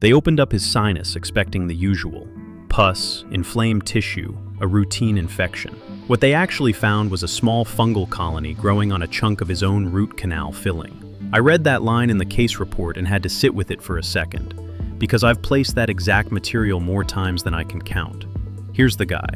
They opened up his sinus expecting the usual: pus, inflamed tissue, a routine infection. What they actually found was a small fungal colony growing on a chunk of his own root canal filling. I read that line in the case report and had to sit with it for a second, because I've placed that exact material more times than I can count. Here's the guy,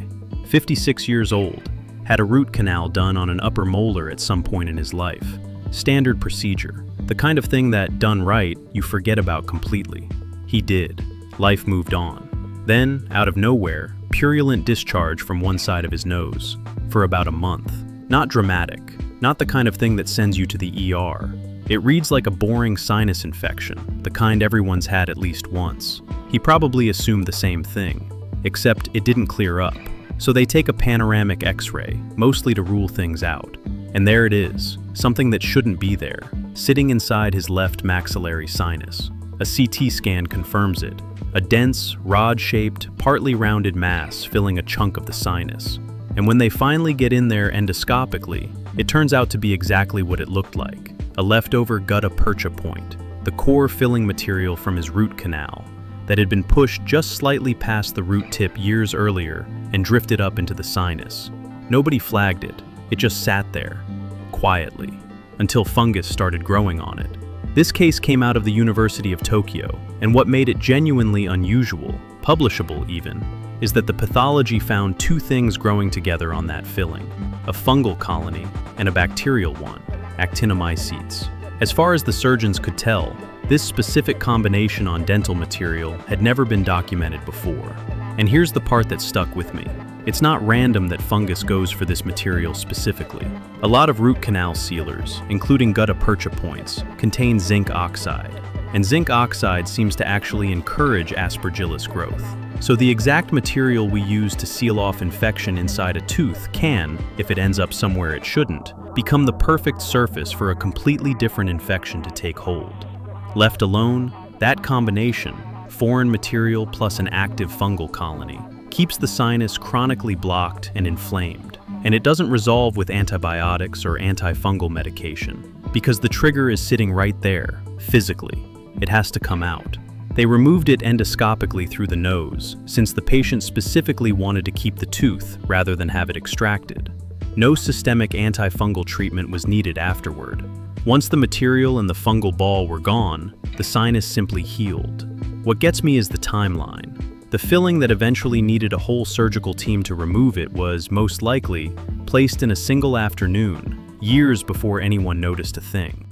56 years old, had a root canal done on an upper molar at some point in his life. Standard procedure, the kind of thing that, done right, you forget about completely. He did. Life moved on. Then, out of nowhere, purulent discharge from one side of his nose, for about a month. Not dramatic, not the kind of thing that sends you to the ER. It reads like a boring sinus infection, the kind everyone's had at least once. He probably assumed the same thing, except it didn't clear up. So they take a panoramic X-ray, mostly to rule things out. And there it is, something that shouldn't be there, sitting inside his left maxillary sinus. A CT scan confirms it, a dense, rod-shaped, partly rounded mass filling a chunk of the sinus. And when they finally get in there endoscopically, it turns out to be exactly what it looked like, a leftover gutta-percha point, the core filling material from his root canal, that had been pushed just slightly past the root tip years earlier and drifted up into the sinus. Nobody flagged it, it just sat there, quietly, until fungus started growing on it. This case came out of the University of Tokyo, and what made it genuinely unusual, publishable even, is that the pathology found two things growing together on that filling: a fungal colony and a bacterial one, actinomycetes. As far as the surgeons could tell, this specific combination on dental material had never been documented before. And here's the part that stuck with me. It's not random that fungus goes for this material specifically. A lot of root canal sealers, including gutta-percha points, contain zinc oxide, and zinc oxide seems to actually encourage aspergillus growth. So the exact material we use to seal off infection inside a tooth can, if it ends up somewhere it shouldn't, become the perfect surface for a completely different infection to take hold. Left alone, that combination, foreign material plus an active fungal colony, keeps the sinus chronically blocked and inflamed. And it doesn't resolve with antibiotics or antifungal medication, because the trigger is sitting right there, physically. It has to come out. They removed it endoscopically through the nose, since the patient specifically wanted to keep the tooth rather than have it extracted. No systemic antifungal treatment was needed afterward. Once the material and the fungal ball were gone, the sinus simply healed. What gets me is the timeline. The filling that eventually needed a whole surgical team to remove it was, most likely, placed in a single afternoon, years before anyone noticed a thing.